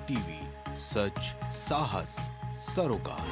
TV, सच साहस सरोकार।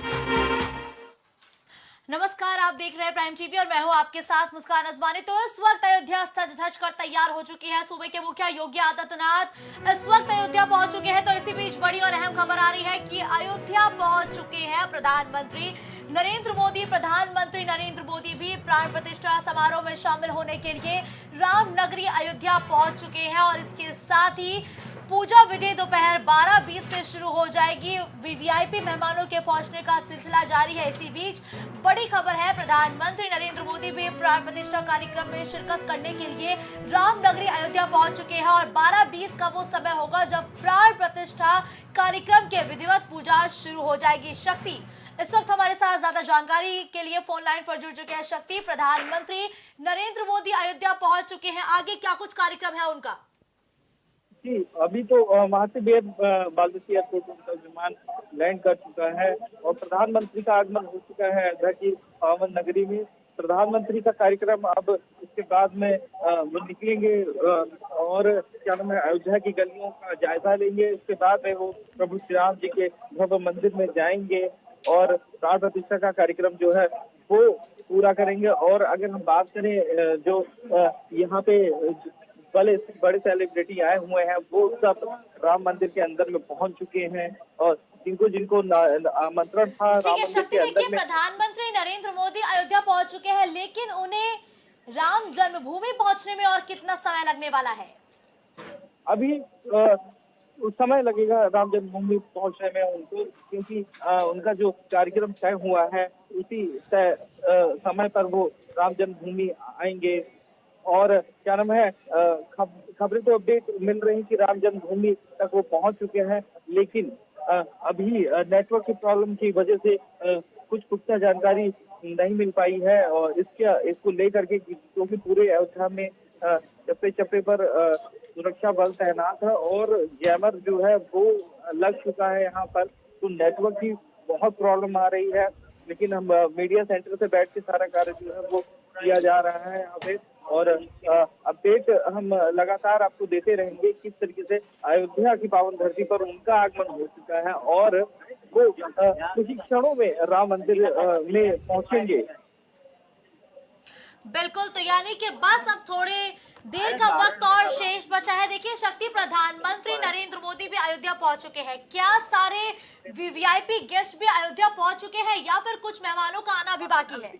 नमस्कार, आप देख रहे हैं प्राइम टीवी और मैं हूं आपके साथ मुस्कान अजमानी। तो इस वक्त अयोध्या सज धज कर तैयार हो चुकी है। सूबे के मुखिया योगी आदित्यनाथ इस वक्त अयोध्या पहुंच चुके हैं। तो इसी बीच बड़ी और अहम खबर आ रही है कि अयोध्या पहुंच चुके हैं प्रधानमंत्री नरेंद्र मोदी। प्रधानमंत्री नरेंद्र मोदी भी प्राण प्रतिष्ठा समारोह में शामिल होने के लिए रामनगरी अयोध्या पहुंच चुके हैं और इसके साथ ही पूजा विधि दोपहर 12:20 से शुरू हो जाएगी। वीवीआईपी मेहमानों के पहुंचने का सिलसिला जारी है। इसी बीच बड़ी खबर है, प्रधानमंत्री नरेंद्र मोदी भी प्राण प्रतिष्ठा कार्यक्रम में शिरकत करने के लिए रामनगरी अयोध्या पहुंच चुके हैं और 12:20 का वो समय होगा जब प्राण प्रतिष्ठा कार्यक्रम के विधिवत पूजा शुरू हो जाएगी। शक्ति इस वक्त हमारे साथ ज्यादा जानकारी के लिए फोन लाइन पर जुड़ चुके हैं। शक्ति, प्रधानमंत्री नरेंद्र मोदी अयोध्या पहुंच चुके हैं, आगे क्या कुछ कार्यक्रम है उनका? जी, अभी तो वहाँ से बेर बालदस्ती एयरपोर्ट उनका विमान लैंड कर चुका है और प्रधानमंत्री का आगमन हो चुका है अयोध्या की पावन नगरी में। प्रधानमंत्री का कार्यक्रम अब इसके बाद में वो निकलेंगे और क्या नाम है, अयोध्या की गलियों का जायजा लेंगे। इसके बाद में वो प्रभु श्री राम जी के भव्य मंदिर में जाएंगे और प्राण प्रतिष्ठा का कार्यक्रम जो है वो पूरा करेंगे। और अगर हम बात करें जो यहाँ पे बड़े सेलिब्रिटी आए हुए हैं वो सब राम मंदिर के अंदर में पहुंच चुके हैं और जिनको आमंत्रण था ठीक है शक्ति, देखिए प्रधानमंत्री नरेंद्र मोदी अयोध्या पहुंच चुके हैं, लेकिन उन्हें राम जन्मभूमि पहुंचने में और कितना समय लगने वाला है? अभी समय लगेगा राम जन्मभूमि पहुंचने में उनको, क्योंकि उनका जो कार्यक्रम तय हुआ है उसी तय समय पर वो राम जन्मभूमि आएंगे। और क्या नाम है, खबरें तो अपडेट मिल रही कि राम जन्मभूमि तक वो पहुंच चुके हैं, लेकिन अभी नेटवर्क की प्रॉब्लम की वजह से कुछ पुख्ता जानकारी नहीं मिल पाई है। और इसको लेकर के क्योंकि पूरे अयोध्या में चप्पे चप्पे पर सुरक्षा बल तैनात है और जैमर जो है वो लग चुका है यहाँ पर, तो नेटवर्क की बहुत प्रॉब्लम आ रही है। लेकिन हम मीडिया सेंटर से बैठ के सारा कार्य जो है वो किया जा रहा है यहाँ पे और अपडेट हम लगातार आपको देते रहेंगे किस तरीके से अयोध्या की पावन धरती पर उनका आगमन हो चुका है और वो कुछ ही क्षणों में राम मंदिर में पहुंचेंगे। बिल्कुल, तो यानी कि बस अब थोड़े देर का वक्त और शेष बचा है। देखिए शक्ति, प्रधानमंत्री नरेंद्र मोदी भी अयोध्या पहुंच चुके हैं। क्या सारे वीवीआईपी गेस्ट भी अयोध्या पहुंच चुके हैं या फिर कुछ मेहमानों का आना भी बाकी है?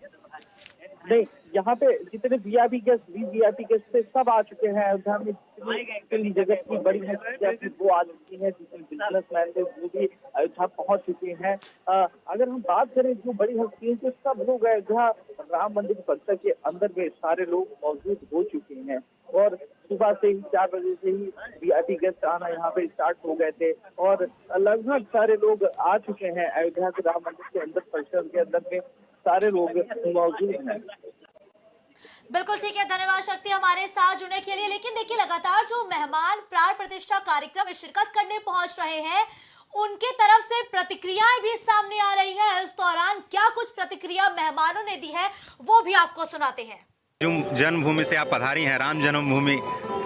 नहीं, यहाँ पे जितने वीआईपी गेस्ट थे सब आ चुके हैं। अयोध्या में जितनी जगत की बड़ी हस्तियां थी वो आ चुकी हैं, जितने बिजनेसमैन थे वो भी अयोध्या पहुंच चुके हैं। अगर हम बात करें जो बड़ी हस्तियां तो सब लोग अयोध्या राम मंदिर परिसर के अंदर में सारे लोग मौजूद हो चुके हैं और सुबह से ही 4 बजे से ही वीआईपी गेस्ट आना यहाँ पे स्टार्ट हो गए थे और लगभग सारे लोग आ चुके हैं अयोध्या के राम मंदिर के अंदर परिसर के अंदर में सारे लोग मौजूद हैं। बिल्कुल ठीक है, धन्यवाद शक्ति हमारे साथ जुड़ने के लिए। लेकिन देखिए लगातार जो मेहमान प्राण प्रतिष्ठा कार्यक्रम में शिरकत करने पहुंच रहे हैं उनके तरफ से प्रतिक्रियाएं भी सामने आ रही है। इस दौरान क्या कुछ प्रतिक्रिया मेहमानों ने दी है वो भी आपको सुनाते हैं। जो जन्मभूमि से आप पधारी हैं, राम जन्मभूमि,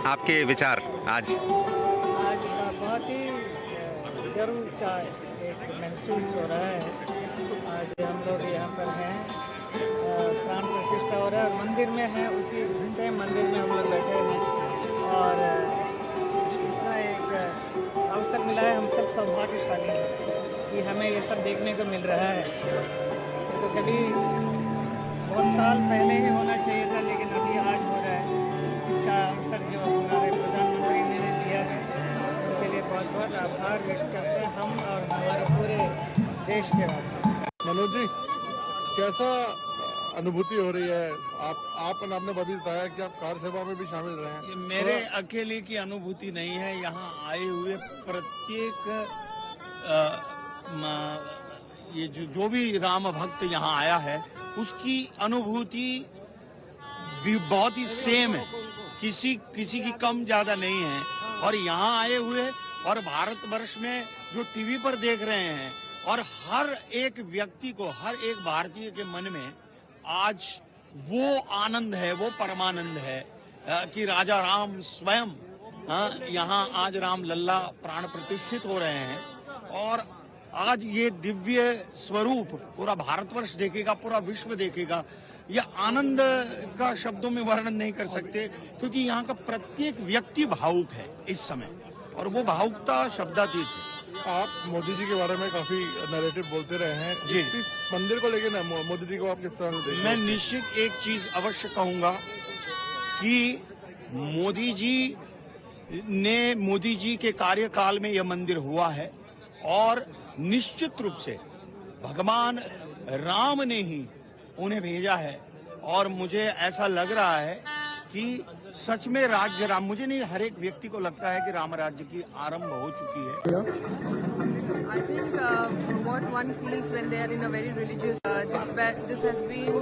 आपके विचार आज का बहुत ही गर्व का एक महसूस हो रहा है। आज हम लोग यहाँ पर हैं, प्राण प्रतिष्ठा हो रहा है और मंदिर में हैं, उसी सेम मंदिर में हम लोग बैठे हैं और इतना एक अवसर मिला है। हम सब सौभाग्यशाली हैं कि हमें ये सब देखने को मिल रहा है। तो कभी बहुत साल पहले ही होना चाहिए था, लेकिन अभी आज हो रहा है। इसका अवसर जो हमारे प्रधानमंत्री ने दिया है उनके लिए बहुत बहुत आभार व्यक्त करते हैं हम और हमारे पूरे देश के वासी। मनोज जी, कैसा अनुभूति हो रही है? आपने अभी बताया कि आप कार सेवा में भी शामिल रहे हैं। मेरे अकेले की अनुभूति नहीं है, यहाँ आए हुए प्रत्येक ये जो भी राम भक्त यहाँ आया है उसकी अनुभूति भी बहुत ही सेम है, किसी की कम ज्यादा नहीं है। और यहाँ आए हुए और भारतवर्ष में जो टीवी पर देख रहे हैं और हर एक व्यक्ति को, हर एक भारतीय के मन में आज वो आनंद है, वो परमानंद है कि राजा राम स्वयं यहाँ आज राम लल्ला प्राण प्रतिष्ठित हो रहे हैं और आज ये दिव्य स्वरूप पूरा भारतवर्ष देखेगा, पूरा विश्व देखेगा। यह आनंद का शब्दों में वर्णन नहीं कर सकते, क्योंकि यहाँ का प्रत्येक व्यक्ति भावुक है इस समय, और वो भावुकता शब्दातीत है। आप मोदी जी के बारे में काफी नैरेटिव बोलते रहे हैं जी। इस मंदिर को लेकर ना मोदी जी को आप किस तरह से देखते हैं? मैं निश्चित एक चीज अवश्य कहूंगा कि मोदी जी के कार्यकाल में यह मंदिर हुआ है, और निश्चित रूप से भगवान राम ने ही उन्हें भेजा है। और मुझे ऐसा लग रहा है कि सच में राज्य राम, मुझे नहीं, हर एक व्यक्ति को लगता है कि राम राज्य की आरंभ हो चुकी है। I think what one feels when they are in a very religious, this has been,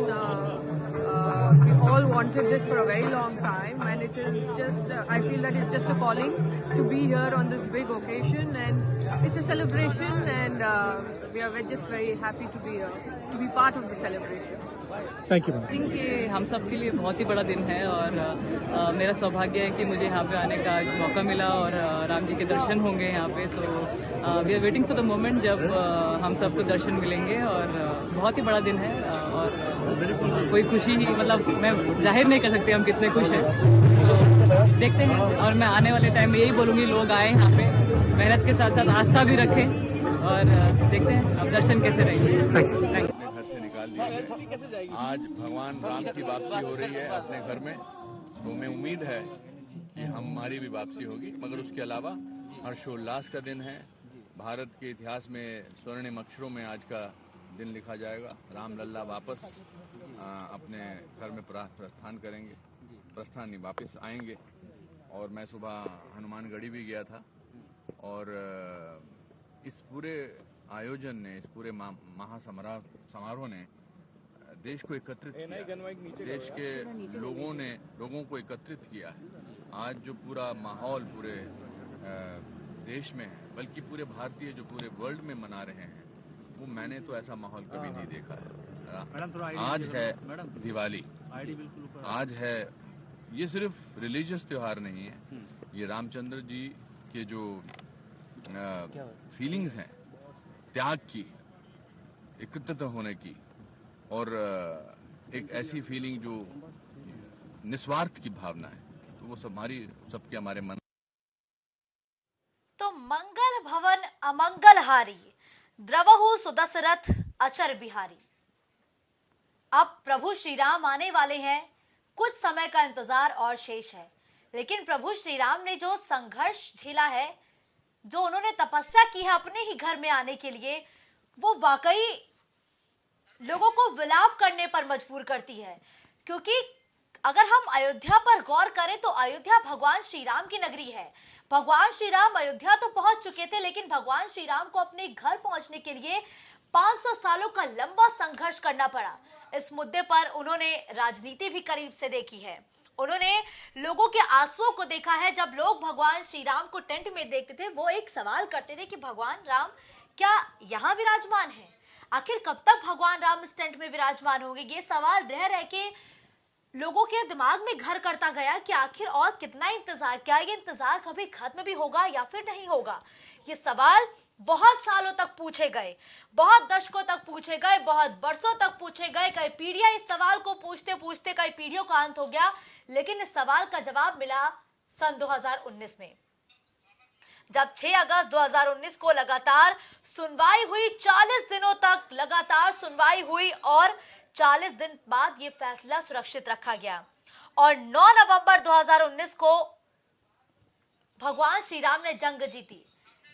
we all wanted this for a very long time, and it is just, I feel that it's just a calling to be here on this big occasion, and it's a celebration, and we are just very happy to be here, to be part of the celebration. Thank you. I think ये हम सब के लिए बहुत ही बड़ा दिन है, और मेरा सौभाग्य है कि मुझे यहाँ पे आने का मौका मिला, और राम जी के दर्शन होंगे यहाँ पे। तो we are waiting for the moment जब हम सबको दर्शन मिलेंगे, और बहुत ही बड़ा दिन है, और कोई खुशी ही, मतलब मैं जाहिर नहीं कर सकती हम कितने खुश हैं। तो देखते हैं, और मैं आने वाले टाइम में यही बोलूँगी, लोग आए यहाँ पे, मेहनत के साथ साथ आस्था भी रखें, और देखते हैं अब दर्शन कैसे रहेंगे। Thank you. घर से निकाल लीजिए। आज भगवान राम की वापसी हो रही है अपने घर में, तो हमें उम्मीद है कि हमारी भी वापसी होगी। मगर उसके अलावा हर्षोल्लास का दिन है। भारत के इतिहास में स्वर्णिम अक्षरों में आज का दिन लिखा जाएगा। राम लल्ला वापस अपने घर में प्रस्थान करेंगे, प्रस्थान नहीं, वापस आएंगे। और मैं सुबह हनुमानगढ़ी भी गया था, और इस पूरे आयोजन ने, इस पूरे समारोह ने देश को एकत्रित किया, देश के लोगों को एकत्रित किया है। आज जो पूरा माहौल पूरे देश में है, बल्कि पूरे भारतीय जो पूरे वर्ल्ड में मना रहे हैं, वो मैंने तो ऐसा माहौल कभी नहीं देखा है। आज है दिवाली, आज है, ये सिर्फ रिलीजियस त्योहार नहीं है, ये रामचंद्र जी के जो फीलिंग्स हैं, त्याग की, एकत्रित होने की, और एक ऐसी फीलिंग जो निस्वार्थ की भावना है, तो वो सबके हमारे मन। तो मंगल भवन अमंगल हारी, द्रवहु सुदशरथ अचर बिहारी। अब प्रभु श्री राम आने वाले हैं, कुछ समय का इंतजार और शेष है, लेकिन प्रभु श्री राम ने जो संघर्ष झेला है, जो उन्होंने तपस्या की है अपने ही घर में आने के लिए, वो वाकई लोगों को विलाप करने पर मजबूर करती है। क्योंकि अगर हम अयोध्या पर गौर करें तो अयोध्या भगवान श्री राम की नगरी है। भगवान श्री राम अयोध्या तो पहुंच चुके थे, लेकिन भगवान श्री राम को अपने घर पहुंचने के लिए 500 सालों का लंबा संघर्ष करना पड़ा। इस मुद्दे पर उन्होंने राजनीति भी करीब से देखी है, उन्होंने लोगों के आंसुओं को देखा है। जब लोग भगवान श्री राम को टेंट में देखते थे, वो एक सवाल करते थे कि भगवान राम क्या यहाँ विराजमान है? आखिर कब तक भगवान राम इस टेंट में विराजमान होंगे? ये सवाल रह रह के लोगों के दिमाग में घर करता गया कि आखिर और कितना इंतजार, क्या ये इंतजार कभी खत्म भी होगा या फिर नहीं होगा? ये सवाल बहुत सालों तक पूछे गए, बहुत दशकों तक पूछे गए, बहुत बरसों तक पूछे गए। कई पीढ़ियां इस सवाल को पूछते पूछते कई पीढ़ियों का अंत हो गया, लेकिन इस सवाल का जवाब मिला सन 2019 में, जब 6 अगस्त 2019 को लगातार सुनवाई हुई। 40 दिनों तक लगातार सुनवाई हुई, और 40 दिन बाद ये फैसला सुरक्षित रखा गया, और 9 नवंबर 2019 को भगवान श्री राम ने जंग जीती।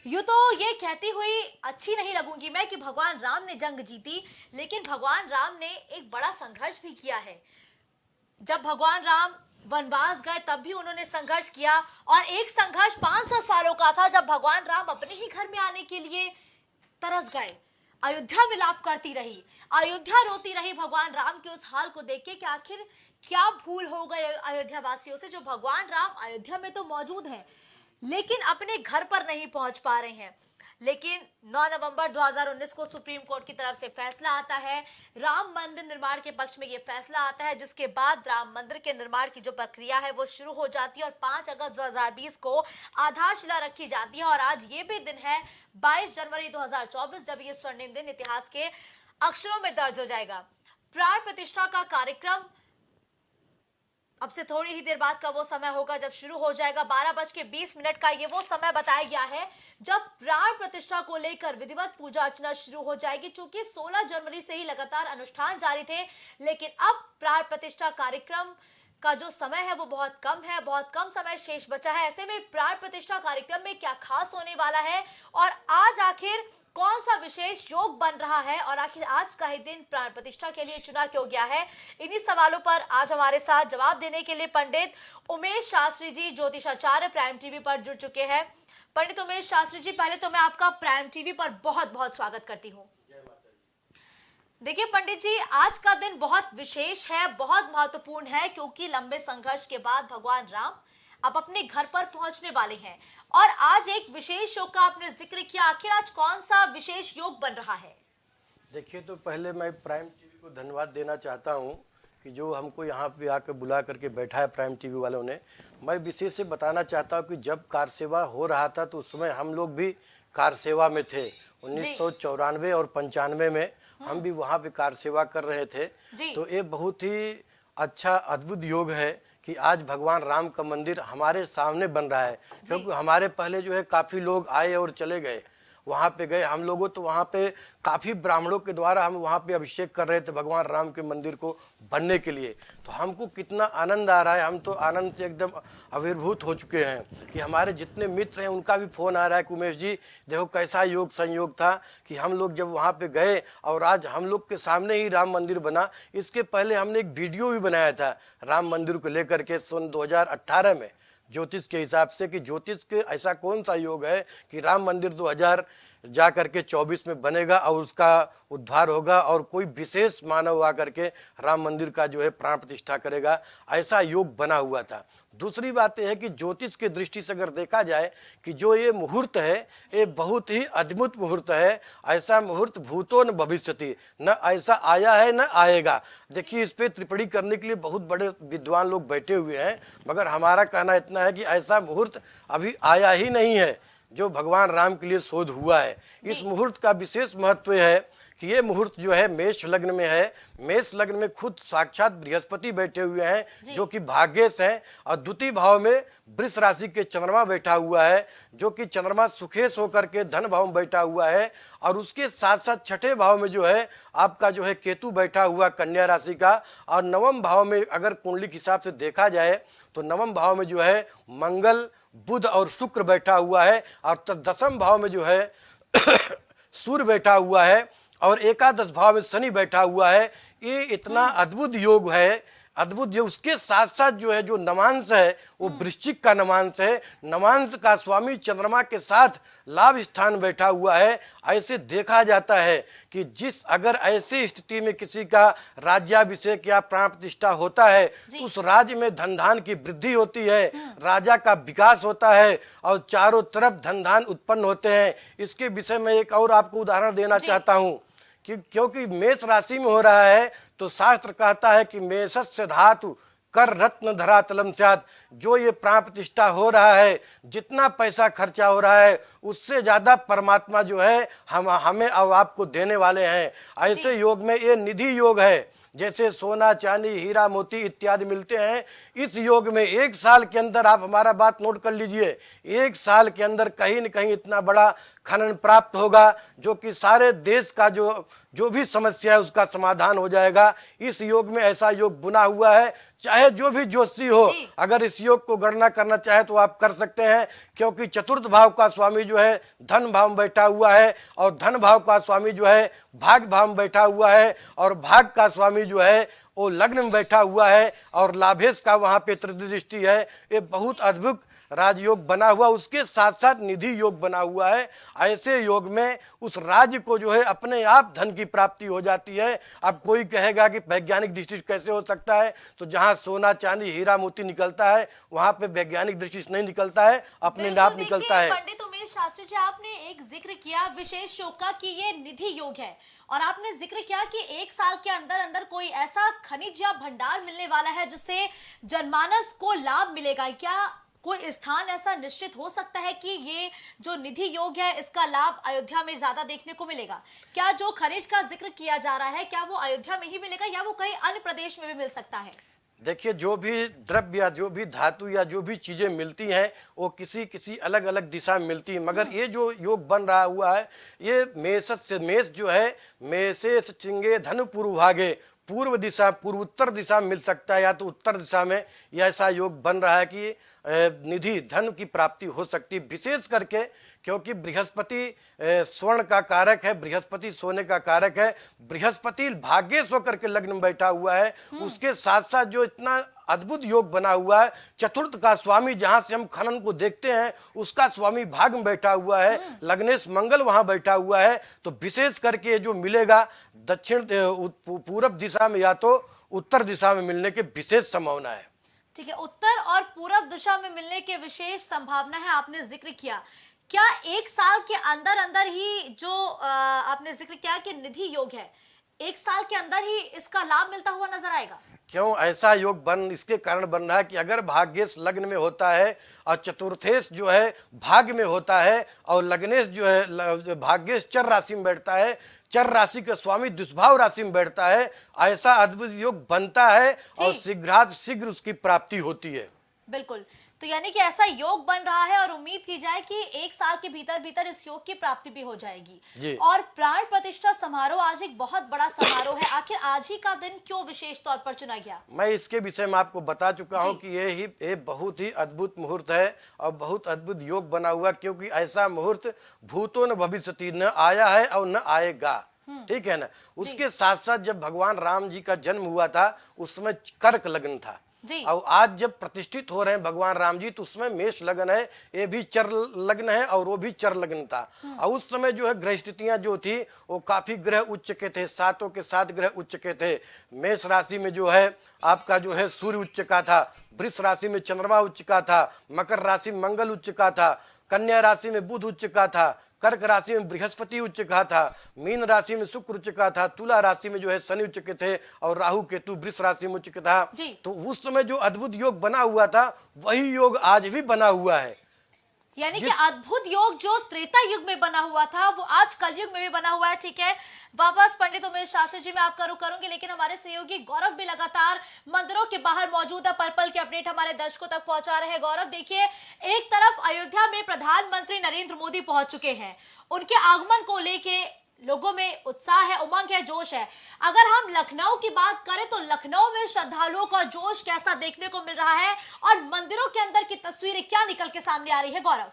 यूं तो ये कहती हुई अच्छी नहीं लगूंगी मैं कि भगवान राम ने जंग जीती, लेकिन भगवान राम ने एक बड़ा संघर्ष भी किया है। जब भगवान राम वनवास गए तब भी उन्होंने संघर्ष किया, और एक संघर्ष 500 सालों का था, जब भगवान राम अपने ही घर में आने के लिए तरस गए। अयोध्या विलाप करती रही, अयोध्या रोती रही भगवान राम के उस हाल को देख के कि आखिर क्या भूल हो गई अयोध्या वासियों से, जो भगवान राम अयोध्या में तो मौजूद हैं, लेकिन अपने घर पर नहीं पहुंच पा रहे हैं। लेकिन 9 नवंबर 2019 को सुप्रीम कोर्ट की तरफ से फैसला आता है, राम मंदिर निर्माण के पक्ष में यह फैसला आता है, जिसके बाद राम मंदिर के निर्माण की जो प्रक्रिया है वो शुरू हो जाती है और 5 अगस्त 2020 को आधारशिला रखी जाती है। और आज ये भी दिन है 22 जनवरी 2024, जब ये स्वर्णिम दिन इतिहास के अक्षरों में दर्ज हो जाएगा। प्राण प्रतिष्ठा का कार्यक्रम अब से थोड़ी ही देर बाद का वो समय होगा जब शुरू हो जाएगा। 12:20 का ये वो समय बताया गया है जब प्राण प्रतिष्ठा को लेकर विधिवत पूजा अर्चना शुरू हो जाएगी। चूंकि 16 जनवरी से ही लगातार अनुष्ठान जारी थे, लेकिन अब प्राण प्रतिष्ठा कार्यक्रम का जो समय है वो बहुत कम है, बहुत कम समय शेष बचा है। ऐसे में प्राण प्रतिष्ठा कार्यक्रम में क्या खास होने वाला है और आज आखिर कौन सा विशेष योग बन रहा है और आखिर आज का ही दिन प्राण प्रतिष्ठा के लिए चुना क्यों गया है, इन्हीं सवालों पर आज हमारे साथ जवाब देने के लिए पंडित उमेश शास्त्री जी, ज्योतिषाचार्य, प्राइम टीवी पर जुड़ चुके हैं। पंडित उमेश शास्त्री जी, पहले तो मैं आपका प्राइम टीवी पर बहुत बहुत स्वागत करती हूँ। देखिए पंडित जी, आज का दिन बहुत विशेष है, बहुत महत्वपूर्ण है, क्योंकि लंबे संघर्ष के बाद भगवान राम अब अपने घर पर पहुंचने वाले हैं और आज एक विशेष योग का आपने जिक्र किया। आखिर आज कौन सा विशेष योग बन रहा है? देखिए, तो पहले मैं प्राइम टीवी को धन्यवाद देना चाहता हूं कि जो हमको यहाँ पे आकर बुला करके बैठा है प्राइम टीवी वालों ने। मैं विशेष से बताना चाहता हूं कि जब कार सेवा हो रहा था तो उस समय हम लोग भी कार सेवा में थे। 1994 और 95 में हम भी वहाँ पे कार सेवा कर रहे थे। तो ये बहुत ही अच्छा अद्भुत योग है कि आज भगवान राम का मंदिर हमारे सामने बन रहा है, क्योंकि हमारे पहले जो है काफ़ी लोग आए और चले गए। वहाँ पे गए हम लोगों, तो वहाँ पे काफ़ी ब्राह्मणों के द्वारा हम वहाँ पे अभिषेक कर रहे थे भगवान राम के मंदिर को बनने के लिए। तो हमको कितना आनंद आ रहा है, हम तो आनंद से एकदम आविर्भूत हो चुके हैं कि हमारे जितने मित्र हैं उनका भी फ़ोन आ रहा है कि उमेश जी देखो कैसा योग संयोग था कि हम लोग जब वहाँ पे गए और आज हम लोग के सामने ही राम मंदिर बना। इसके पहले हमने एक वीडियो भी बनाया था राम मंदिर को लेकर के सन 2018 में, ज्योतिष के हिसाब से कि ज्योतिष के ऐसा कौन सा योग है कि राम मंदिर 2000 जा करके 24 में बनेगा और उसका उद्धार होगा और कोई विशेष मानव आ करके राम मंदिर का जो है प्राण प्रतिष्ठा करेगा, ऐसा योग बना हुआ था। दूसरी बात यह है कि ज्योतिष की दृष्टि से अगर देखा जाए कि जो ये मुहूर्त है ये बहुत ही अद्भुत मुहूर्त है। ऐसा मुहूर्त भूतो न भविष्यति, न ऐसा आया है न आएगा। देखिए, इस पर टिप्पणी करने के लिए बहुत बड़े विद्वान लोग बैठे हुए हैं, मगर हमारा कहना इतना है कि ऐसा मुहूर्त अभी आया ही नहीं है जो भगवान राम के लिए शोध हुआ है। इस मुहूर्त का विशेष महत्व है कि ये मुहूर्त जो है मेष लग्न में है। मेष लग्न में खुद साक्षात बृहस्पति बैठे हुए हैं जो कि भाग्येश हैं, और द्वितीय भाव में वृष राशि के चंद्रमा बैठा हुआ है जो कि चंद्रमा सुखेश होकर के धन भाव में बैठा हुआ है। और उसके साथ साथ छठे भाव में जो है आपका जो है केतु बैठा हुआ कन्या राशि का। और नवम भाव में अगर कुंडली के हिसाब से देखा जाए तो नवम भाव में जो है मंगल, बुध और शुक्र बैठा हुआ है। और दसम भाव में जो है सूर्य बैठा हुआ है और एकादश भाव में शनि बैठा हुआ है। ये इतना अद्भुत योग है, अद्भुत योग। उसके साथ साथ जो है जो नवांश है वो वृश्चिक का नवांश है। नवांश का स्वामी चंद्रमा के साथ लाभ स्थान बैठा हुआ है। ऐसे देखा जाता है कि जिस अगर ऐसी स्थिति में किसी का राज्याभिषेक या प्राण प्रतिष्ठा होता है तो उस राज्य में धन धान की वृद्धि होती है, राजा का विकास होता है और चारों तरफ धन धान उत्पन्न होते हैं। इसके विषय में एक और आपको उदाहरण देना चाहता हूँ कि क्योंकि मेष राशि में हो रहा है तो शास्त्र कहता है कि मेषस्य धातु कर रत्न धरातलम स्यात्। जो ये प्राण प्रतिष्ठा हो रहा है, जितना पैसा खर्चा हो रहा है उससे ज़्यादा परमात्मा जो है हमें अब आपको देने वाले हैं। ऐसे योग में ये निधि योग है, जैसे सोना चांदी हीरा मोती इत्यादि मिलते हैं। इस योग में 1 साल के अंदर, आप हमारा बात नोट कर लीजिए, 1 साल के अंदर कहीं न कहीं इतना बड़ा खनन प्राप्त होगा जो कि सारे देश का जो भी समस्या है उसका समाधान हो जाएगा। इस योग में ऐसा योग बुना हुआ है, चाहे जो भी ज्योतिषी हो अगर इस योग को गणना करना चाहे तो आप कर सकते हैं, क्योंकि चतुर्थ भाव का स्वामी जो है धन भाव में बैठा हुआ है और धन भाव का स्वामी जो है भाग भाव में बैठा हुआ है और भाग का स्वामी जो है वो लग्न में बैठा हुआ है और लाभेश का वहाँ पे तृतीय दृष्टि है। ये बहुत अद्भुत राजयोग बना हुआ, उसके साथ साथ निधि योग बना हुआ है। ऐसे योग में उस राज्य को जो है अपने आप धन की प्राप्ति हो जाती है। अब कोई कहेगा कि वैज्ञानिक दृष्टि कैसे हो सकता है, तो जहाँ सोना चांदी हीरा मोती निकलता है वहाँ पे वैज्ञानिक दृष्टि से नहीं निकलता है, अपने आप निकलता है। पंडित उमेश शास्त्री जी, आपने एक जिक्र किया विशेष योग का कि ये निधि योग है, और आपने जिक्र किया कि 1 साल के अंदर अंदर कोई ऐसा खनिज या भंडार मिलने वाला है जिससे जनमानस को लाभ मिलेगा। क्या कोई स्थान ऐसा निश्चित हो सकता है कि ये जो निधि योग है इसका लाभ अयोध्या में ज्यादा देखने को मिलेगा? क्या जो खनिज का जिक्र किया जा रहा है क्या वो अयोध्या में ही मिलेगा या वो कहीं अन्य प्रदेश में भी मिल सकता है? देखिए, जो भी द्रव्य या जो भी धातु या जो भी चीज़ें मिलती हैं वो किसी अलग अलग दिशा में मिलती है, मगर ये जो योग बन रहा हुआ है ये मेष से मेष जो है मेषेश चिंगे धनु पूर्व भागे, पूर्व दिशा पूर्वोत्तर दिशा में मिल सकता है या तो उत्तर दिशा में। यह ऐसा योग बन रहा है कि निधि धन की प्राप्ति हो सकती है, विशेष करके क्योंकि बृहस्पति स्वर्ण का कारक है, बृहस्पति सोने का कारक है, बृहस्पति भाग्येश होकर के लग्न में बैठा हुआ है। उसके साथ साथ जो इतना अद्भुत योग बना हुआ है, चतुर्थ का स्वामी जहां से हम खनन को देखते हैं उसका स्वामी भाग में बैठा हुआ है, लग्नेश मंगल वहां बैठा हुआ है। तो विशेष करके जो मिलेगा दक्षिण पूर्व दिशा में या तो उत्तर दिशा में मिलने की विशेष संभावना है। ठीक है, उत्तर और पूर्व दिशा में मिलने की विशेष संभावना है, आपने जिक्र किया। क्या 1 साल के अंदर अंदर ही जो आपने जिक्र किया कि निधि योग है, 1 साल के अंदर ही इसका लाभ मिलता हुआ नजर आएगा? क्यों ऐसा योग इसके कारण बन रहा है कि अगर भाग्येश लग्न में होता है और चतुर्थेश जो है भाग्य में होता है और लग्नेश जो है भाग्येश चर राशि में बैठता है, चर राशि का स्वामी दुष्भाव राशि में बैठता है, ऐसा अद्भुत योग बनता है और शीघ्र उसकी प्राप्ति होती है। बिल्कुल, तो यानी कि ऐसा योग बन रहा है और उम्मीद की जाए कि 1 साल के भीतर भीतर इस योग की प्राप्ति भी हो जाएगी। और प्राण प्रतिष्ठा समारोह आज एक बहुत बड़ा समारोह है, आखिर आज ही का दिन क्यों विशेष तौर पर चुना गया? मैं इसके विषय में आपको बता चुका हूं कि ये बहुत ही अद्भुत मुहूर्त है और बहुत अद्भुत योग बना हुआ, क्योंकि ऐसा मुहूर्त भूतो न भविष्यति, न आया है और न आएगा। ठीक है ना। उसके साथ साथ जब भगवान राम जी का जन्म हुआ था उस समय कर्क लग्न था, और आज जब प्रतिष्ठित हो रहे हैं भगवान राम जी तो उसमें मेष लग्न है, ये भी चर लग्न है और वो भी चर लग्न था। और उस समय जो है ग्रह स्थितियां जो थी वो काफी ग्रह उच्च के थे, 7 के 7 ग्रह उच्च के थे। मेष राशि में जो है आपका जो है सूर्य उच्च का था, वृष राशि में चंद्रमा उच्च का था, मकर राशि में मंगल उच्च का था, कन्या राशि में बुध उच्च का था, कर्क राशि में बृहस्पति उच्च का था, मीन राशि में शुक्र उच्च का था, तुला राशि में जो है शनि उच्च के थे और राहु केतु वृष राशि में उच्च का था। तो उस समय जो अद्भुत योग बना हुआ था वही योग आज भी बना हुआ है। यानी कि अद्भुत योग जो त्रेता युग में बना हुआ था वो आज कलयुग में भी बना हुआ है। ठीक है, वापस पंडित उमेश शास्त्री जी मैं आपका रुख करूंगी, लेकिन हमारे सहयोगी गौरव भी लगातार मंदिरों के बाहर मौजूद है, पल पल के अपडेट हमारे दर्शकों तक पहुंचा रहे हैं। गौरव, देखिए, एक तरफ अयोध्या में प्रधानमंत्री नरेंद्र मोदी पहुंच चुके हैं, उनके आगमन को लेके लोगों में उत्साह है, उमंग है, जोश है। अगर हम लखनऊ की बात करें तो लखनऊ में श्रद्धालुओं का जोश कैसा देखने को मिल रहा है और मंदिरों के अंदर की तस्वीरें क्या निकल के सामने आ रही है? गौरव,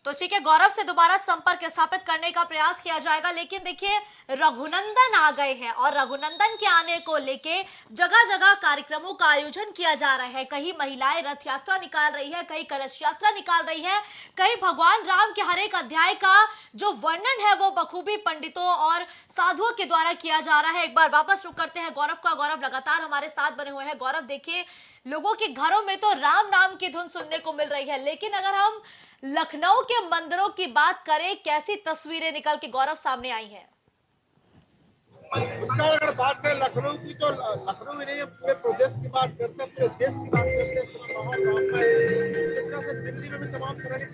तो ठीक है, गौरव से दोबारा संपर्क स्थापित करने का प्रयास किया जाएगा। लेकिन देखिए, रघुनंदन आ गए हैं और रघुनंदन के आने को लेके जगह जगह कार्यक्रमों का आयोजन किया जा रहा है। कहीं महिलाएं रथ यात्रा निकाल रही है, कहीं कलश यात्रा निकाल रही है, कहीं भगवान राम के हर एक अध्याय का जो वर्णन है वो बखूबी पंडितों और साधुओं के द्वारा किया जा रहा है। एक बार वापस रुक करते हैं गौरव का। गौरव लगातार हमारे साथ बने हुए हैं। गौरव, देखिए, लोगों के घरों में तो राम नाम की धुन सुनने को मिल रही है, लेकिन अगर हम लखनऊ के मंदिरों की बात करें, कैसी तस्वीरें निकल के गौरव सामने आई हैं? इसका अगर बात करें लखनऊ की तो लखनऊ में नहीं, पूरे प्रदेश की बात करते हैं, पूरे देश की बात करते हैं। जिस तरह से दिल्ली में भी तमाम तरह के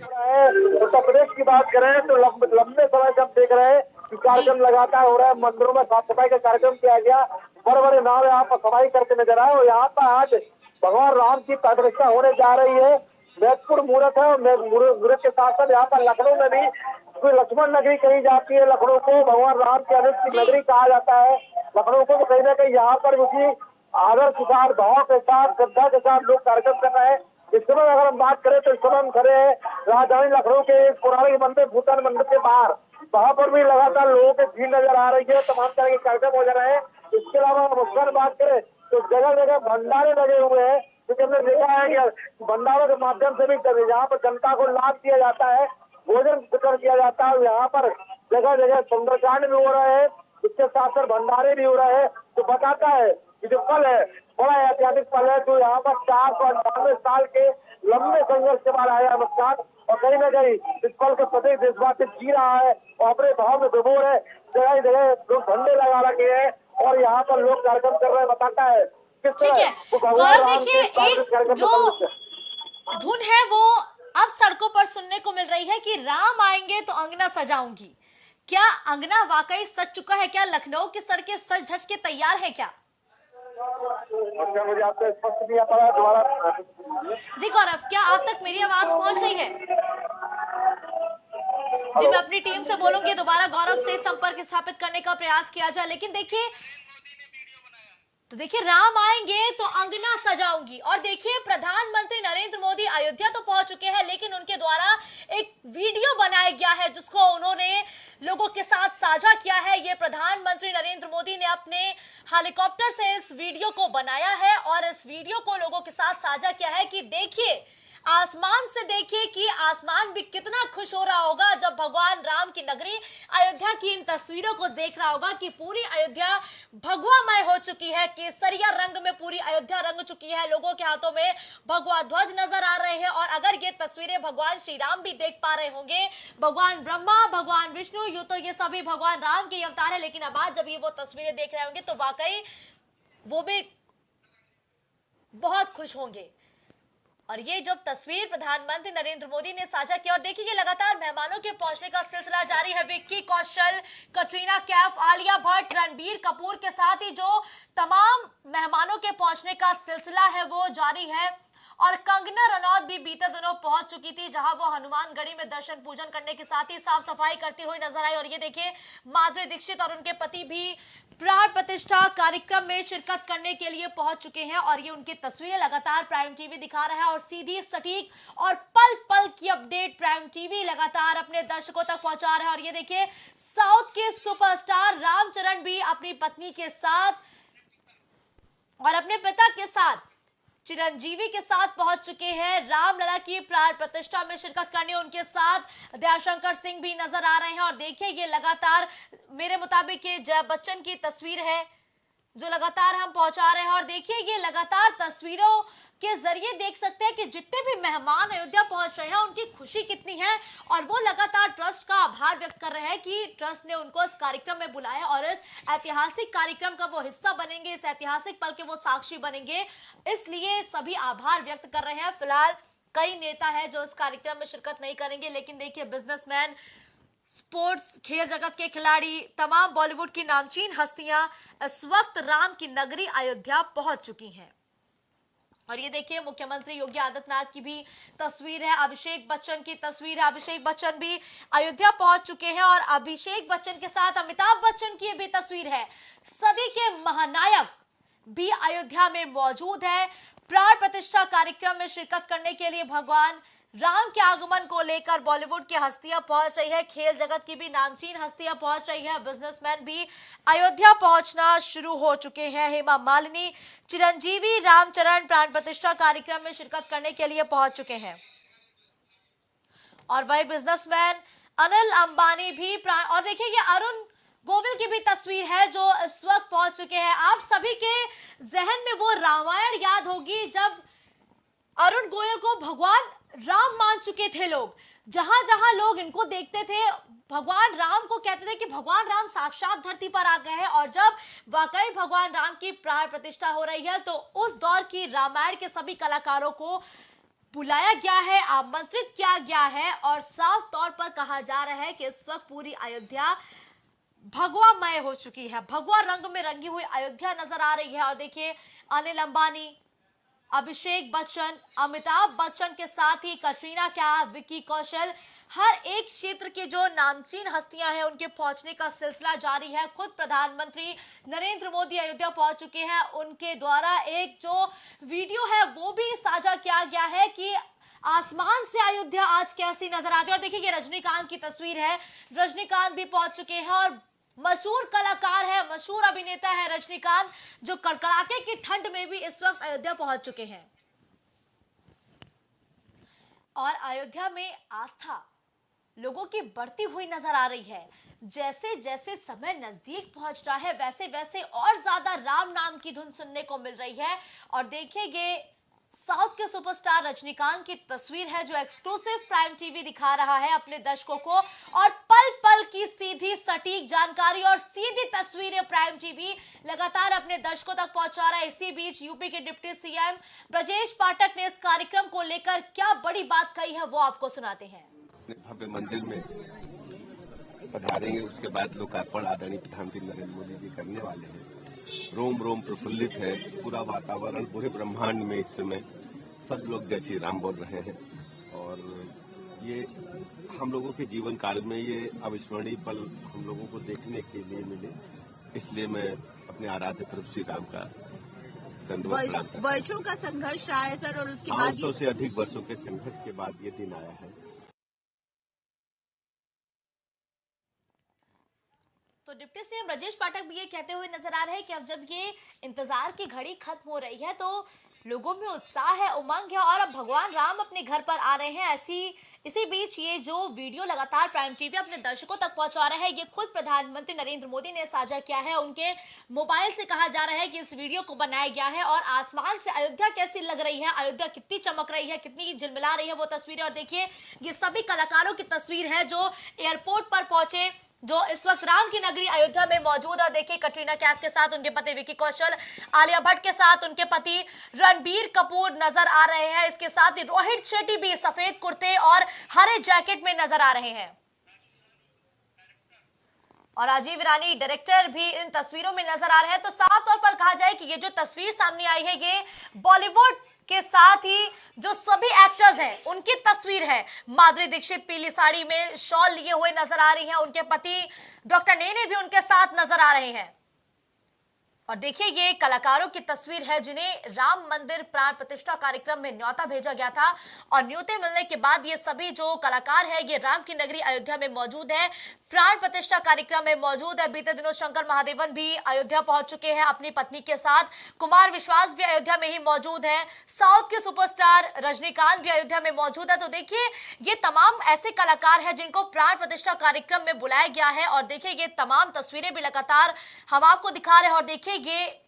उत्तर प्रदेश की बात करें तो लंबे समय से हम देख रहे हैं कि कार्यक्रम लगातार हो रहा है। मंदिरों में साफ सफाई का कार्यक्रम किया गया, बड़े बड़े नाम यहाँ पर सफाई करके नजर आए और यहाँ पर आज भगवान राम की प्रतिष्ठा होने जा रही है। महत्वपूर्ण मुहूर्त है और मुहूर्त के साथ साथ यहाँ पर लखनऊ में भी लक्ष्मण नगरी कही जाती है। लखनऊ को भगवान राम के अनुज की नगरी कहा जाता है। लखनऊ को कहीं ना कहीं यहाँ पर उसी आदर के साथ, भाव के साथ, श्रद्धा के साथ लोग कार्यक्रम कर रहे हैं। इस समय अगर हम बात करें तो इस समय हम खड़े हैं राजधानी लखनऊ के पुराने मंदिर भूटान मंदिर के बाहर। वहां पर भी लगातार लोगों की भीड़ नजर आ रही है, तमाम तरह के कार्यक्रम हो जा रहे हैं। इसके अलावा हम अगर बात करें तो जगह जगह भंडारे लगे हुए हैं, क्योंकि हमने देखा है कि भंडारों के माध्यम से भी जहाँ पर जनता को लाभ दिया जाता है, भोजन वितरण किया जाता है, यहाँ पर जगह जगह सुंदरकांड भी हो रहे हैं, इसके साथ साथ भंडारे भी हो रहे हैं। तो बताता है कि जो पल है बड़ा ऐतिहासिक पल है, जो यहाँ पर 498 साल के लंबे संघर्ष के बाद आया मुस्कान, और कहीं न कहीं इस पल के प्रत्येक देशवासी जी रहा है और अपने भाव में विभोर है। जगह जगह लोग झंडे लगा रखे हैं और यहाँ पर लोग कार्यक्रम कर रहे हैं। बताता है ठीक है गौरव, देखिए एक जो धुन है वो अब सड़कों पर सुनने को मिल रही है कि राम आएंगे तो अंगना सजाऊंगी। क्या अंगना वाकई सज चुका है? क्या लखनऊ की सड़कें सज धज के तैयार है क्या? मुझे आपसे स्पष्ट दिया पड़ा दोबारा। जी गौरव, क्या आप तक मेरी आवाज पहुंच रही है? जी, मैं अपनी टीम से बोलूंगी दोबारा गौरव से संपर्क स्थापित करने का प्रयास किया जाए। लेकिन देखिए राम आएंगे तो अंगना सजाऊंगी, और देखिए प्रधानमंत्री नरेंद्र मोदी अयोध्या तो पहुंच चुके हैं, लेकिन उनके द्वारा एक वीडियो बनाया गया है जिसको उन्होंने लोगों के साथ साझा किया है। ये प्रधानमंत्री नरेंद्र मोदी ने अपने हेलीकॉप्टर से इस वीडियो को बनाया है और इस वीडियो को लोगों के साथ साझा किया है कि देखिए आसमान से, देखिए कि आसमान भी कितना खुश हो रहा होगा जब भगवान राम की नगरी अयोध्या की इन तस्वीरों को देख रहा होगा कि पूरी अयोध्या भगवामय हो चुकी है, केसरिया रंग में पूरी अयोध्या रंग चुकी है, लोगों के हाथों में भगवा ध्वज नजर आ रहे हैं। और अगर ये तस्वीरें भगवान श्री राम भी देख पा रहे होंगे, भगवान ब्रह्मा, भगवान विष्णु, यूं तो ये सभी भगवान राम के अवतार है, लेकिन अब आज जब ये वो तस्वीरें देख रहे होंगे तो वाकई वो भी बहुत खुश होंगे। और ये जब तस्वीर प्रधानमंत्री नरेंद्र मोदी ने साझा किया, और देखिए लगातार मेहमानों के पहुंचने का सिलसिला जारी है। विक्की कौशल, कटरीना कैफ, आलिया भट्ट, रणबीर कपूर के साथ ही जो तमाम मेहमानों के पहुंचने का सिलसिला है वो जारी है। और कंगना रनौत भी बीते दिनों पहुंच चुकी थी, जहां वो हनुमानगढ़ी में दर्शन पूजन करने के साथ ही साफ सफाई करती हुई नजर आई। और ये देखिए माधुरी दीक्षित और उनके पति भी प्राण प्रतिष्ठा कार्यक्रम में शिरकत करने के लिए पहुंच चुके हैं, और ये उनकी तस्वीरें लगातार प्राइम टीवी दिखा रहा है। और सीधी, सटीक और पल पल की अपडेट प्राइम टीवी लगातार अपने दर्शकों तक पहुंचा रहा है। और ये देखिए साउथ के सुपरस्टार रामचरण भी अपनी पत्नी के साथ और अपने पिता के साथ चिरंजीवी के साथ पहुंच चुके हैं रामलला की प्राण प्रतिष्ठा में शिरकत करने। उनके साथ दयाशंकर सिंह भी नजर आ रहे हैं। और देखिए ये लगातार मेरे मुताबिक ये जया बच्चन की तस्वीर है जो लगातार हम पहुंचा रहे हैं। और देखिए ये लगातार तस्वीरों के जरिए देख सकते हैं कि जितने भी मेहमान अयोध्या पहुंच रहे हैं उनकी खुशी कितनी है, और वो लगातार ट्रस्ट का आभार व्यक्त कर रहे हैं कि ट्रस्ट ने उनको इस कार्यक्रम में बुलाया और इस ऐतिहासिक कार्यक्रम का वो हिस्सा बनेंगे, इस ऐतिहासिक पल के वो साक्षी बनेंगे, इसलिए सभी आभार व्यक्त कर रहे हैं। फिलहाल कई नेता है जो इस कार्यक्रम में शिरकत नहीं करेंगे, लेकिन देखिए बिजनेसमैन, स्पोर्ट्स, खेल जगत के खिलाड़ी, तमाम बॉलीवुड की नामचीन हस्तियां इस वक्त राम की नगरी अयोध्या पहुंच चुकी हैं। और ये देखिए मुख्यमंत्री योगी आदित्यनाथ की भी तस्वीर है, अभिषेक बच्चन की तस्वीर है। अभिषेक बच्चन भी अयोध्या पहुंच चुके हैं और अभिषेक बच्चन के साथ अमिताभ बच्चन की भी तस्वीर है। सदी के महानायक भी अयोध्या में मौजूद है। प्राण प्रतिष्ठा कार्यक्रम में शिरकत करने के लिए भगवान राम के आगमन को लेकर बॉलीवुड की हस्तियां पहुंच रही है, खेल जगत की भी नामचीन हस्तियां पहुंच रही है, बिजनेसमैन भी अयोध्या पहुंचना शुरू हो चुके हैं। हेमा मालिनी, चिरंजीवी, रामचरण प्राण प्रतिष्ठा कार्यक्रम में शिरकत करने के लिए पहुंच चुके हैं। और वही बिजनेसमैन अनिल अंबानी भी और देखिए ये अरुण गोविल की भी तस्वीर है जो इस वक्त पहुंच चुके हैं। आप सभी के जहन में वो रामायण याद होगी जब अरुण गोयल को भगवान राम मान चुके थे लोग। जहां जहां लोग इनको देखते थे भगवान राम को कहते थे कि भगवान राम साक्षात धरती पर आ गए हैं। और जब वाकई भगवान राम की प्राण प्रतिष्ठा हो रही है तो उस दौर की रामायण के सभी कलाकारों को बुलाया गया है, आमंत्रित किया गया है, और साफ तौर पर कहा जा रहा है कि इस वक्त पूरी अयोध्या भगवामय हो चुकी है, भगवा रंग में रंगी हुई अयोध्या नजर आ रही है। और देखिए अनिल अंबानी, अभिषेक बच्चन, अमिताभ बच्चन के साथ ही कटरीना कैफ, विक्की कौशल, हर एक क्षेत्र के जो नामचीन हस्तियां हैं उनके पहुंचने का सिलसिला जारी है। खुद प्रधानमंत्री नरेंद्र मोदी अयोध्या पहुंच चुके हैं। उनके द्वारा एक जो वीडियो है वो भी साझा किया गया है कि आसमान से अयोध्या आज कैसी नजर आती है। और देखिए ये रजनीकांत की तस्वीर है, रजनीकांत भी पहुंच चुके हैं और मशहूर कलाकार है, मशहूर अभिनेता है रजनीकांत, जो कड़कड़ाके की ठंड में भी इस वक्त अयोध्या पहुंच चुके हैं। और अयोध्या में आस्था लोगों की बढ़ती हुई नजर आ रही है। जैसे जैसे समय नजदीक पहुंच रहा है वैसे वैसे और ज्यादा राम नाम की धुन सुनने को मिल रही है। और देखिए ये साउथ के सुपरस्टार रजनीकांत की तस्वीर है जो एक्सक्लूसिव प्राइम टीवी दिखा रहा है अपने दर्शकों को, और पल पल की सीधी सटीक जानकारी और सीधी तस्वीरें प्राइम टीवी लगातार अपने दर्शकों तक पहुंचा रहा है। इसी बीच यूपी के डिप्टी सीएम ब्रजेश पाठक ने इस कार्यक्रम को लेकर क्या बड़ी बात कही है वो आपको सुनाते हैं। भव्य मंदिर में पधारेंगे, उसके बाद लोकार्पण आदरणीय प्रधानमंत्री नरेंद्र मोदी जी करने वाले हैं। रोम रोम प्रफुल्लित है, पूरा वातावरण, पूरे ब्रह्मांड में इस समय सब लोग जय श्री राम बोल रहे हैं। और ये हम लोगों के जीवन काल में ये अविस्मरणीय पल हम लोगों को देखने के लिए मिले, इसलिए मैं अपने आराध्य प्रभु श्री राम का धन्यवाद। वर्षों का संघर्ष रहा है सर, और उसके बाद 500 से अधिक वर्षों के संघर्ष के बाद ये दिन आया है। तो डिप्टी सीएम ब्रजेश पाठक भी ये कहते हुए नजर आ रहे हैं कि अब जब ये इंतजार की घड़ी खत्म हो रही है तो लोगों में उत्साह है, उमंग है और अब भगवान राम अपने घर पर आ रहे हैं। इसी बीच ये जो वीडियो लगातार प्राइम टीवी अपने दर्शकों तक पहुंचा रहा है, ये खुद प्रधानमंत्री नरेंद्र मोदी ने साझा किया है। उनके मोबाइल से कहा जा रहा है कि इस वीडियो को बनाया गया है और आसमान से अयोध्या कैसी लग रही है, अयोध्या कितनी चमक रही है, कितनी झिलमिला रही है वो तस्वीरें। और देखिए ये सभी कलाकारों की तस्वीर है जो एयरपोर्ट पर पहुंचे, जो इस वक्त राम की नगरी अयोध्या में मौजूद है। देखिए कटरीना कैफ के साथ उनके पति विक्की कौशल, आलिया भट्ट के साथ उनके पति रणबीर कपूर नजर आ रहे हैं। इसके साथ ही रोहित शेट्टी भी सफेद कुर्ते और हरे जैकेट में नजर आ रहे हैं। और राजीव ईरानी डायरेक्टर भी इन तस्वीरों में नजर आ रहे हैं। तो साफ तौर पर कहा जाए कि ये जो तस्वीर सामने आई है ये बॉलीवुड के साथ ही जो सभी एक्टर्स हैं उनकी तस्वीर है। माधुरी दीक्षित पीली साड़ी में शॉल लिए हुए नजर आ रही हैं, उनके पति डॉक्टर नेने भी उनके साथ नजर आ रहे हैं। और देखिए ये कलाकारों की तस्वीर है जिन्हें राम मंदिर प्राण प्रतिष्ठा कार्यक्रम में न्योता भेजा गया था और न्योते मिलने के बाद ये सभी जो कलाकार हैं ये राम की नगरी अयोध्या में मौजूद है, प्राण प्रतिष्ठा कार्यक्रम में मौजूद है। बीते दिनों शंकर महादेवन भी अयोध्या पहुंच चुके हैं अपनी पत्नी के साथ, कुमार विश्वास भी अयोध्या में ही मौजूद है, साउथ के सुपरस्टार रजनीकांत भी अयोध्या में मौजूद है। तो देखिए ये तमाम ऐसे कलाकार हैं जिनको प्राण प्रतिष्ठा कार्यक्रम में बुलाया गया है। और देखिए ये तमाम तस्वीरें भी लगातार हम आपको दिखा रहे हैं। और देखिए ये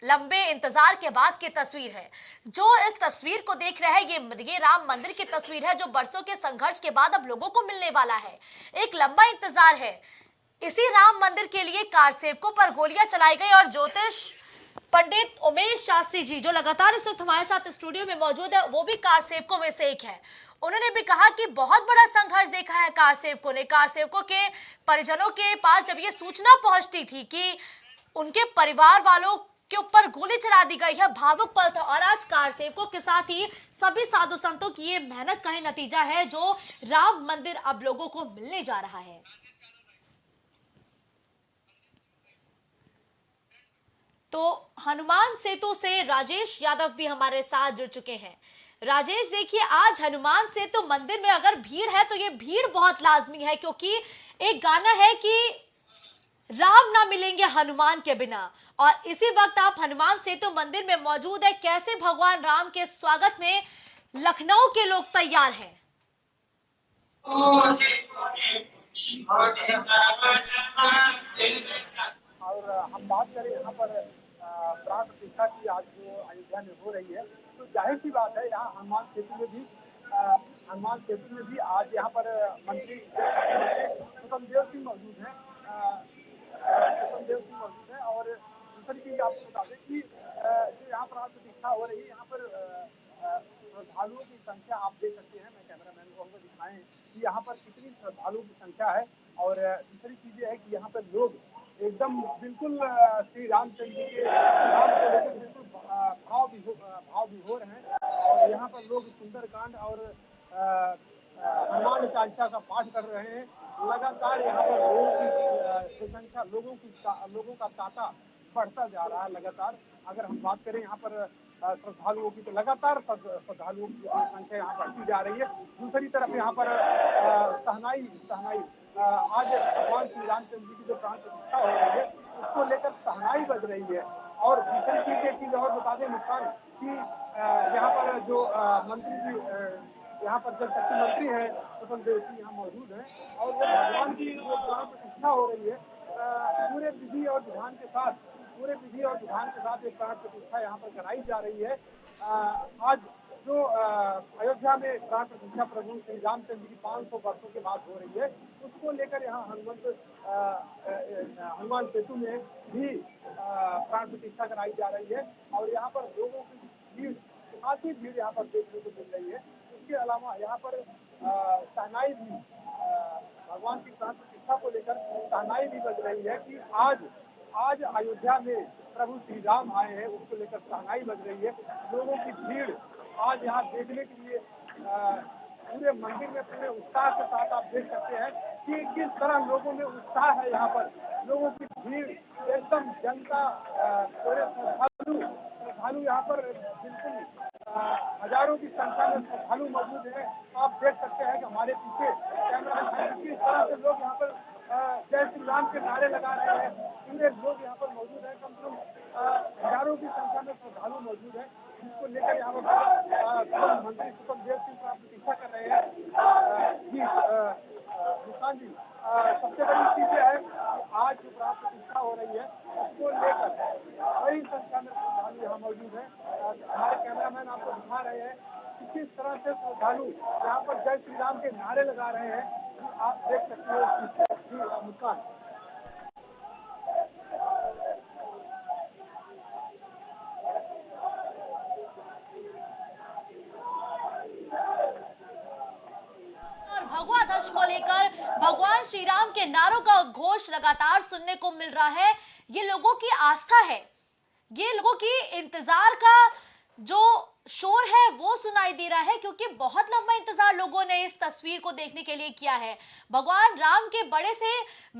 लंबे इंतजार के बाद की तस्वीर है, जो इस तस्वीर को देख रहे हैं ये राम मंदिर की तस्वीर है जो बरसों के संघर्ष के बाद अब लोगों को मिलने वाला है। एक लंबा इंतजार है। इसी राम मंदिर के लिए कार सेवकों पर गोलियां चलाई गई और ज्योतिष पंडित उमेश शास्त्री जी जो लगातार इस वक्त हमारे साथ स्टूडियो में मौजूद है वो भी कार सेवकों में से एक है। उन्होंने भी कहा कि बहुत बड़ा संघर्ष देखा है कार सेवकों ने। कार सेवकों के परिजनों के पास जब ये सूचना पहुंचती थी कि उनके परिवार वालों के ऊपर गोली चला दी गई है, भावुक पल था। और आज कार सेवकों के साथ ही सभी साधु संतों की ये मेहनत का ही नतीजा है जो राम मंदिर अब लोगों को मिलने जा रहा है। तो हनुमान सेतु से राजेश यादव भी हमारे साथ जुड़ चुके हैं। राजेश देखिए आज हनुमान सेतु मंदिर में अगर भीड़ है तो ये भीड़ बहुत लाजमी है, क्योंकि एक गाना है कि राम ना मिलेंगे हनुमान के बिना। और इसी वक्त आप हनुमान सेतु मंदिर में मौजूद है। कैसे भगवान राम के स्वागत में लखनऊ के लोग तैयार हैं? और हम बात करें यहाँ पर प्राण प्रतिष्ठा की आज जो अयोध्या में हो रही है, तो जाहिर सी बात है यहाँ हनुमान सेतु में भी आज यहाँ पर मंत्री स्वतंत्र सिंह मौजूद है। और दूसरी चीज आपको बता दें कि जो यहाँ प्राण प्रतिष्ठा हो रही है यहाँ पर श्रद्धालुओं की संख्या आप देख सकते हैं। मैं कैमरामैन को हमको दिखाएं कि यहाँ पर कितनी श्रद्धालुओं की संख्या है। और दूसरी चीज है कि यहाँ पर लोग एकदम बिल्कुल श्री रामचंद्र जी के नाम को लेकर बिल्कुल भाव विभोर और हनुमान चालीसा का पाठ कर रहे हैं। लगातार यहाँ पर लोगों की संख्या, लोगों का तांता बढ़ता जा रहा है। लगातार अगर हम बात करें यहाँ पर श्रद्धालुओं की, तो लगातार श्रद्धालुओं की संख्या यहाँ बढ़ती जा रही है। दूसरी तरफ यहाँ पर सहनाई आज भगवान श्री रामचंद्र जी की जो प्राण प्रतिष्ठा हो रही है उसको लेकर सहनाई बज रही है। और दूसरी चीज और बता दें मुस्कान कि यहाँ पर जो मंत्री जी, यहाँ पर जल शक्ति मंत्री है स्वतंत्र देव सिंह यहाँ मौजूद है और वो भगवान की जो प्राण प्रतिष्ठा हो रही है पूरे विधि और विधान के साथ एक प्राण प्रतिष्ठा यहाँ पर कराई जा रही है। आज जो अयोध्या में प्राण प्रतिष्ठा प्रभु श्री रामचंद्र जी की 500 वर्षों के बाद हो रही है, उसको लेकर यहाँ हनुमान सेतु में भी प्राण प्रतिष्ठा कराई जा रही है और यहाँ पर लोगों की भीड़, काफी भीड़ यहाँ पर देखने को मिल रही है। इसके अलावा यहाँ पर सहनाई भी, भगवान की प्राण प्रतिष्ठा को लेकर सहनाई भी बज रही है कि आज अयोध्या में प्रभु श्री राम आए हैं, उसको लेकर सहनाई बज रही है। लोगों की भीड़ आज यहाँ देखने के लिए पूरे मंदिर में पूरे उत्साह के साथ आप देख सकते हैं कि किस तरह लोगों में उत्साह है। यहाँ पर लोगों की भीड़ एकदम, जनता, पूरे श्रद्धालु यहाँ पर बिल्कुल हजारों की संख्या में श्रद्धालु मौजूद है। आप देख सकते हैं कि हमारे पीछे कैमरा किस तरह से लोग यहाँ पर जय श्री राम के नारे लगा रहे हैं। पूरे लोग यहाँ पर मौजूद है, कम से कम हजारों की संख्या में श्रद्धालु मौजूद है, जिसको लेकर यहाँ पर मंत्री स्वतंत्र देव सिंह प्राण प्रतिष्ठा कर रहे हैं। जी मुस्कान जी, सबसे बड़ी चीज है कि आज जो प्राण प्रतिष्ठा हो रही है उसको लेकर बड़ी संख्या में श्रद्धालु यहाँ मौजूद है। हमारे कैमरामैन आपको दिखा रहे हैं कि किस तरह से श्रद्धालु यहाँ पर जय श्री राम के नारे लगा रहे हैं। आप देख सकते हो मुस्कान। भगवा ध्वज को लेकर भगवान श्री राम के नारों का उद्घोष लगातार सुनने को मिल रहा है। ये लोगों की आस्था है, ये लोगों की इंतजार का जो शोर है वो सुनाई दे रहा है, क्योंकि बहुत लंबा इंतजार लोगों ने इस तस्वीर को देखने के लिए किया है। भगवान राम के बड़े से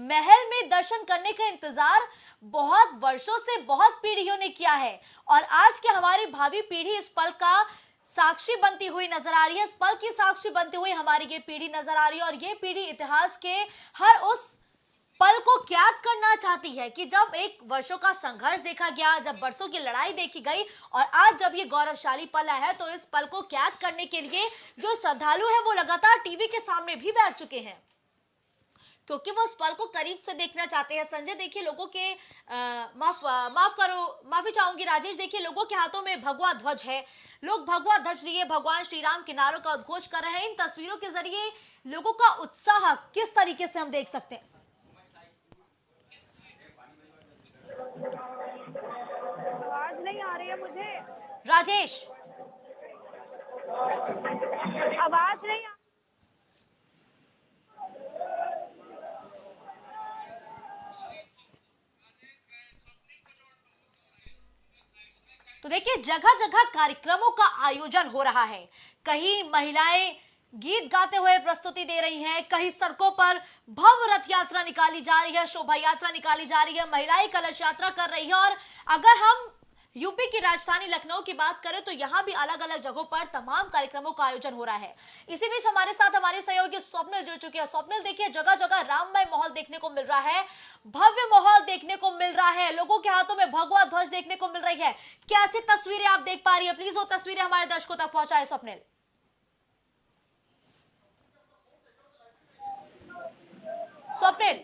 महल में दर्शन करने का इंतजार बहुत वर्षों से, बहुत पीढ़ियों ने किया है और आज के हमारी भावी पीढ़ी इस पल का साक्षी बनती हुई नजर आ रही है। इस पल की साक्षी बनती हुई हमारी ये पीढ़ी नजर आ रही है और ये पीढ़ी इतिहास के हर उस पल को कैद करना चाहती है कि जब एक वर्षों का संघर्ष देखा गया, जब बरसों की लड़ाई देखी गई और आज जब ये गौरवशाली पल आया है, तो इस पल को कैद करने के लिए जो श्रद्धालु हैं वो लगातार टीवी के सामने भी बैठ चुके हैं, क्योंकि वो उस पल को करीब से देखना चाहते हैं। संजय, देखिए लोगों के माफी चाहूंगी राजेश, देखिए लोगों के हाथों में भगवा ध्वज है, लोग भगवा ध्वज लिए भगवान श्री राम के नारों का उद्घोष कर रहे हैं। इन तस्वीरों के जरिए लोगों का उत्साह किस तरीके से हम देख सकते हैं? आवाज नहीं आ रही है मुझे राजेश, आवाज नहीं आ... तो देखिए जगह जगह कार्यक्रमों का आयोजन हो रहा है। कहीं महिलाएं गीत गाते हुए प्रस्तुति दे रही हैं, कहीं सड़कों पर भव्य रथ यात्रा निकाली जा रही है, शोभा यात्रा निकाली जा रही है, महिलाएं कलश यात्रा कर रही है। और अगर हम यूपी की राजधानी लखनऊ की बात करें तो यहां भी अलग अलग जगहों पर तमाम कार्यक्रमों का आयोजन हो रहा है। इसी बीच हमारे साथ हमारे सहयोगी स्वप्निल जुड़ चुके हैं। स्वप्निल, देखिए जगह जगह राममय माहौल देखने को मिल रहा है, भव्य माहौल देखने को मिल रहा है, लोगों के हाथों में भगवा ध्वज देखने को मिल रही है। कैसी तस्वीरें आप देख पा रही है? प्लीज वो तस्वीरें हमारे दर्शकों तक पहुंचाए स्वप्निल। स्वप्निल,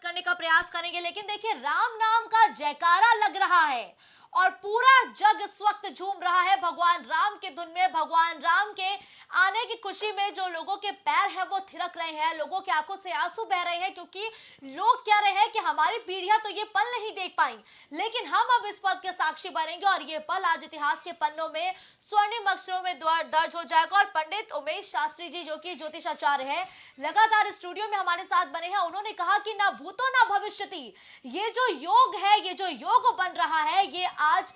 करने का प्रयास करेंगे, लेकिन देखिए राम नाम का जयकारा लग रहा है और पूरा जग इस वक्त झूम रहा है भगवान राम के धुन में। भगवान राम के आने की खुशी में जो लोगों के पैर हैं वो थिरक रहे हैं, लोगों की आंखों से आंसू बह रहे हैं, क्योंकि लोग कह रहे हैं कि हमारी पीढ़ियां तो ये पल नहीं देख पाई, लेकिन हम अब इस पल के साक्षी बनेंगे और ये पल आज इतिहास के पन्नों में स्वर्णिम अक्षरों में दर्ज हो जाएगा। और पंडित उमेश शास्त्री जी, जो कि ज्योतिषाचार्य हैं, लगातार स्टूडियो में हमारे साथ बने हैं। उन्होंने कहा कि ना भूतो ना भविष्यति, ये जो योग है, ये जो योग बन रहा है, ये आज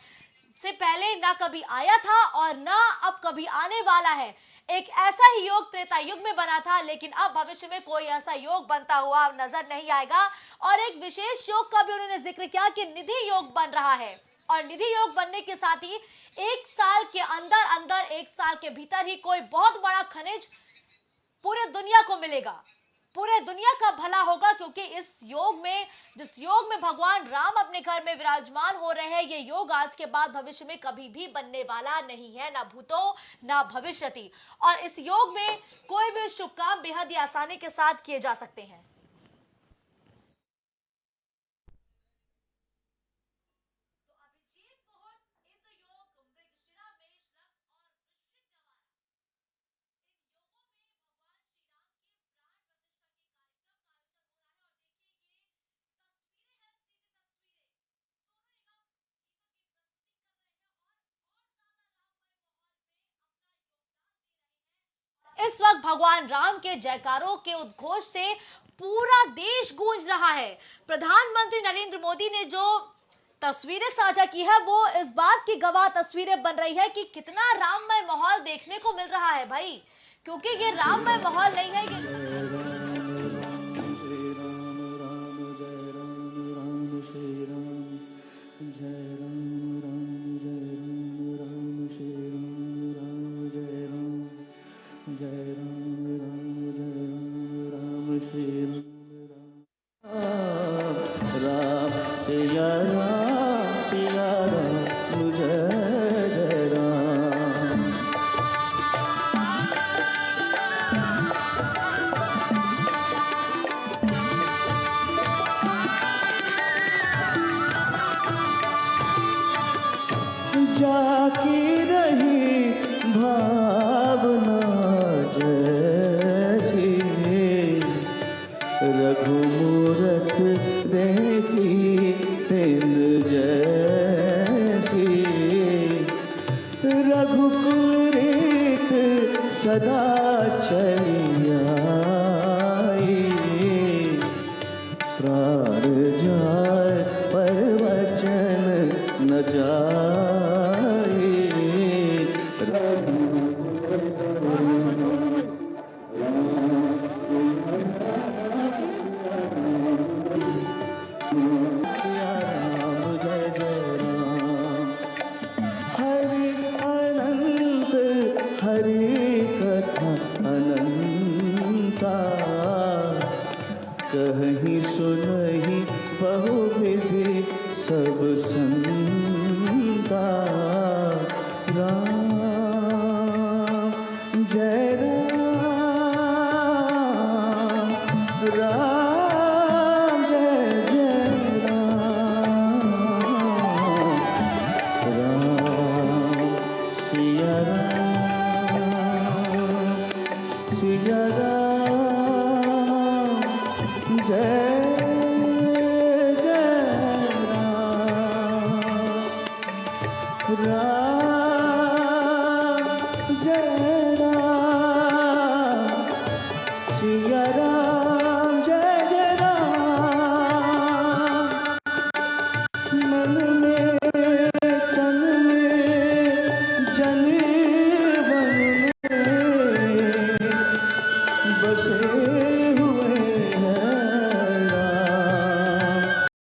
से पहले ना कभी आया था और ना अब कभी आने वाला है। एक ऐसा ही योग त्रेता युग में बना था, लेकिन अब भविष्य में कोई ऐसा योग बनता हुआ नजर नहीं आएगा। और एक विशेष योग का भी उन्होंने जिक्र किया कि निधि योग बन रहा है, और निधि योग बनने के साथ ही एक साल के अंदर एक साल के भीतर ही कोई बहुत बड़ा खनिज पूरे दुनिया को मिलेगा, पूरे दुनिया का भला होगा, क्योंकि इस योग में, जिस योग में भगवान राम अपने घर में विराजमान हो रहे हैं, ये योग आज के बाद भविष्य में कभी भी बनने वाला नहीं है, ना भूतो ना भविष्यति। और इस योग में कोई भी शुभ काम बेहद ही आसानी के साथ किए जा सकते हैं। इस वक्त भगवान राम के जयकारों के उद्घोष से पूरा देश गूंज रहा है। प्रधानमंत्री नरेंद्र मोदी ने जो तस्वीरें साझा की है, वो इस बात की गवाह तस्वीरें बन रही है कि कितना राममय माहौल देखने को मिल रहा है भाई, क्योंकि ये राममय माहौल नहीं है, ये जाकी रही भावना जैसी, रघुमूरत देखी तिन जैसी, रघुकुल रीत सदा चली आई, प्राण जाए पर वचन न जाए। कहीं सुनहि बहुविधि सब संता, राम जय राम, राम जय जय राम, राम सिया राम, सिया राम जय जय राम, राम जय राम, सिया राम जय जय राम, मन में तन में जन वन में बसे